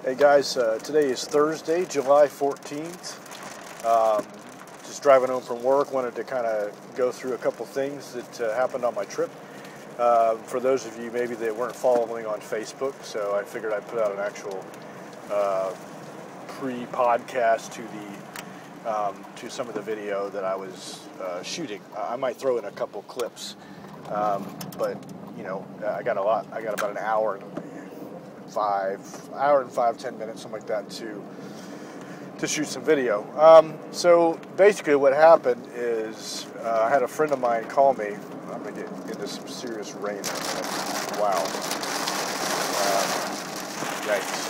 Hey guys, today is Thursday, July 14th. Just driving home from work, wanted to kind of go through a couple things that happened on my trip. For those of you maybe that weren't following on Facebook, so I figured I'd put out an actual pre-podcast to some of the video that I was shooting. I might throw in a couple clips, but you know, I got about an hour and 10 minutes, something like that, to shoot some video. So basically what happened is I had a friend of mine call me. I'm going to get into some serious rain. Wow. Yikes.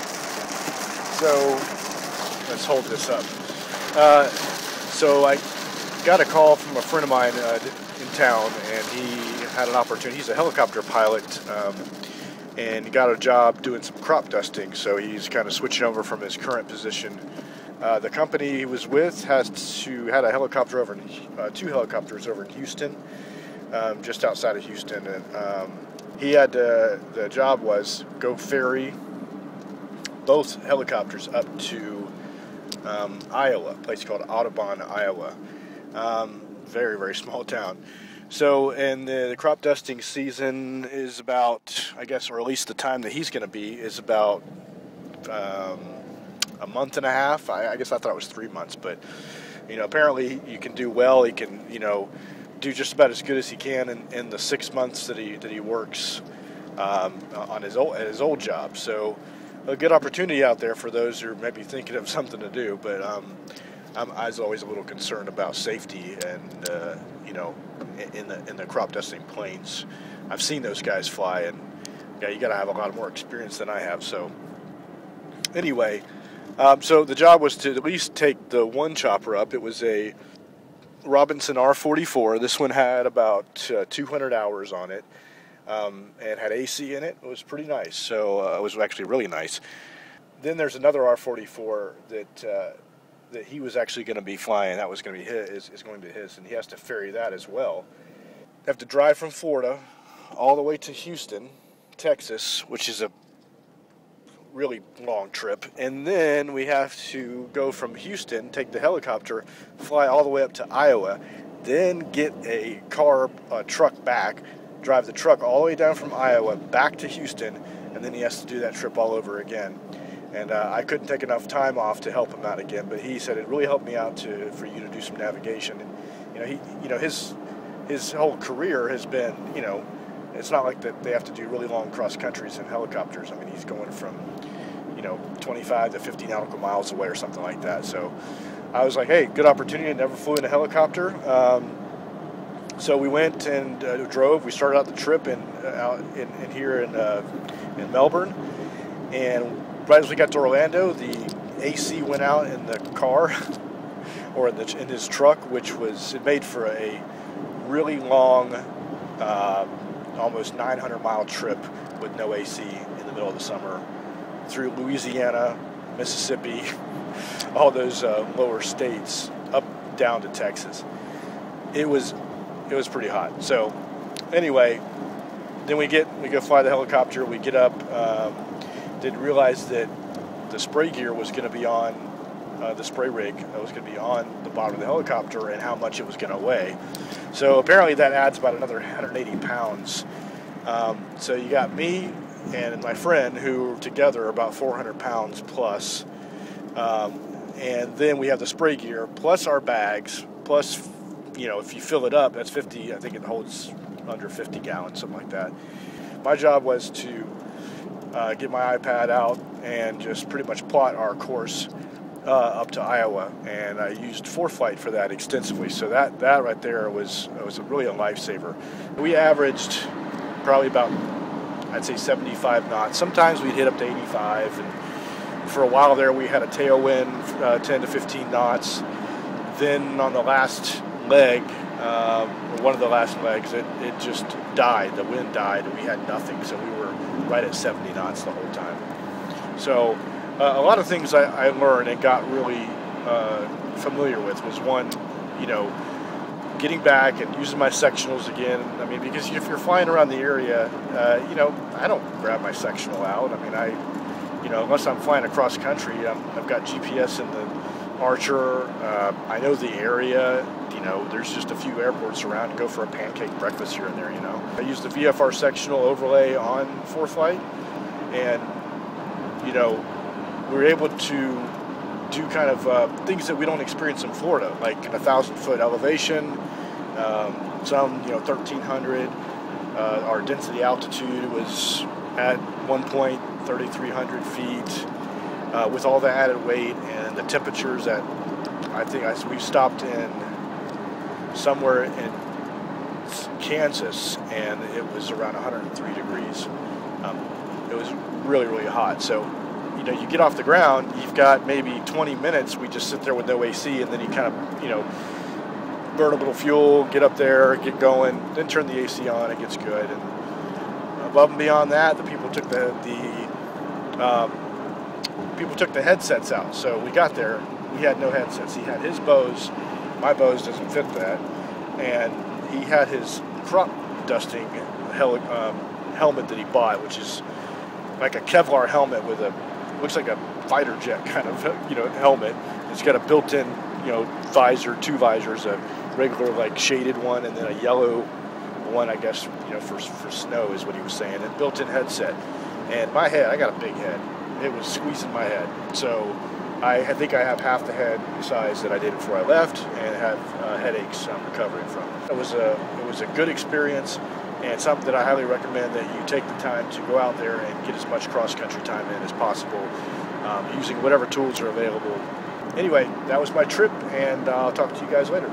So let's hold this up. So I got a call from a friend of mine in town, and he had an opportunity. He's a helicopter pilot, and he got a job doing some crop dusting, so he's kind of switching over from his current position. The company he was with had a helicopter over, two helicopters over in Houston, just outside of Houston, and he had the job was go ferry both helicopters up to Iowa, a place called Audubon, Iowa. Very, very small town. So, and the crop dusting season is about, I guess, or at least the time that he's going to be, is about a month and a half. I guess I thought it was 3 months, but, you know, apparently you can do well. He can, you know, do just about as good as he can in the 6 months that he works on his old job. So, a good opportunity out there for those who may be thinking of something to do, but I was always a little concerned about safety and, you know, in the crop dusting planes. I've seen those guys fly, and yeah, you got to have a lot more experience than I have. So anyway, so the job was to at least take the one chopper up. It was a Robinson R44. This one had about 200 hours on it, and had AC in it. It was pretty nice. So it was actually really nice. Then there's another R44 that he was actually going to be flying. That was going to be his, is going to be his, and he has to ferry that as well. Have to drive from Florida all the way to Houston, Texas, which is a really long trip, and then we have to go from Houston, take the helicopter, fly all the way up to Iowa, then get a truck back, drive the truck all the way down from Iowa back to Houston, and then he has to do that trip all over again. And I couldn't take enough time off to help him out again, but he said it really helped me out for you to do some navigation. And his whole career has been, you know, it's not like that they have to do really long cross countries in helicopters. I mean, he's going from, you know, 25 to 50 nautical miles away or something like that. So I was like, hey, good opportunity. I never flew in a helicopter. So we went and drove. We started out the trip out here in Melbourne, and right as we got to Orlando, the AC went out in the car, or in his truck, which it made for a really long, almost 900-mile trip with no AC in the middle of the summer through Louisiana, Mississippi, all those lower states, up down to Texas. It was pretty hot. So anyway, then we go fly the helicopter. We get up. Didn't realize that the spray gear was going to be on the spray rig. That was going to be on the bottom of the helicopter, and how much it was going to weigh. So apparently that adds about another 180 pounds. So you got me and my friend, who together are about 400 pounds plus. And then we have the spray gear plus our bags plus, you know, if you fill it up, that's 50. I think it holds under 50 gallons, something like that. My job was to get my iPad out and just pretty much plot our course up to Iowa, and I used ForeFlight for that extensively. So that right there was really a lifesaver. We averaged probably about, I'd say, 75 knots. Sometimes we'd hit up to 85, and for a while there we had a tailwind, 10 to 15 knots. Then on the last leg, or one of the last legs, it just died. The wind died, and we had nothing. So we were right at 70 knots the whole time. So a lot of things I learned and got really familiar with was, one, you know, getting back and using my sectionals again. I mean, because if you're flying around the area, you know, I don't grab my sectional out. I mean, unless I'm flying across country, I've got GPS in the Archer. I know the area. There's just a few airports around to go for a pancake breakfast here and there. I use the VFR sectional overlay on ForeFlight, and we're able to do kind of things that we don't experience in Florida, like 1,000-foot elevation, some 1,300. Our density altitude was at one point 3,300 feet. With all the added weight and the temperatures at, we stopped in somewhere in Kansas, and it was around 103 degrees. It was really, really hot. So, you get off the ground, you've got maybe 20 minutes. We just sit there with no AC, and then you kind of, burn a little fuel, get up there, get going, then turn the AC on. It gets good. And above and beyond that, the people took the headsets out. So we got there, we had no headsets. He had his Bose. My Bose doesn't fit that. And he had his crop dusting helmet that he bought, which is like a Kevlar helmet with looks like a fighter jet kind of, helmet. It's got a built-in, visor, two visors, a regular like shaded one, and then a yellow one, I guess, for snow is what he was saying, and built-in headset. And my head, I got a big head. It was squeezing my head. So I think I have half the head size that I did before I left, and have headaches I'm recovering from. It was a good experience, and something that I highly recommend that you take the time to go out there and get as much cross-country time in as possible, using whatever tools are available. Anyway, that was my trip, and I'll talk to you guys later.